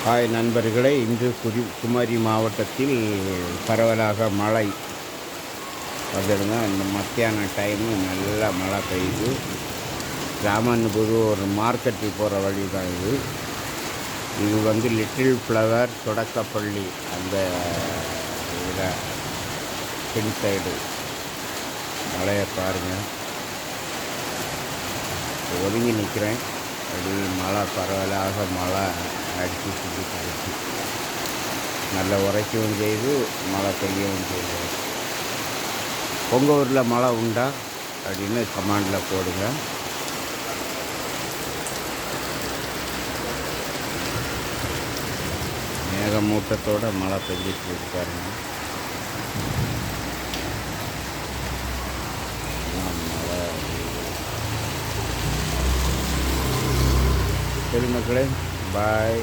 Hi நண்பர்களே, இன்று குமரி மாவட்டத்தில் பரவலாக மழை வந்துடுங்க. இந்த மத்தியான டைமு நல்லா மழை பெய்யுது. ராமன்புது ஒரு மார்க்கெட்டுக்கு போகிற வழி தான் இது. இது வந்து லிட்டில் ஃப்ளவர் தொடக்கப்பள்ளி அந்த இதில் பின் சைடு மழையை பாருங்கள். ஒதுங்கி நிற்கிறேன். அப்படி மழை பரவலாக மழை அடித்து சுற்றி நல்லா உரைக்கவும் செய்து மழை பெய்யவும் செய்யுது. உங்கள் ஊரில் மழை உண்டா அப்படின்னு கமெண்டில் போடுங்க. மேகமூட்டத்தோடு மழை பெஞ்சிட்டு இருக்காருங்க. சரி மக்களே, பாய்.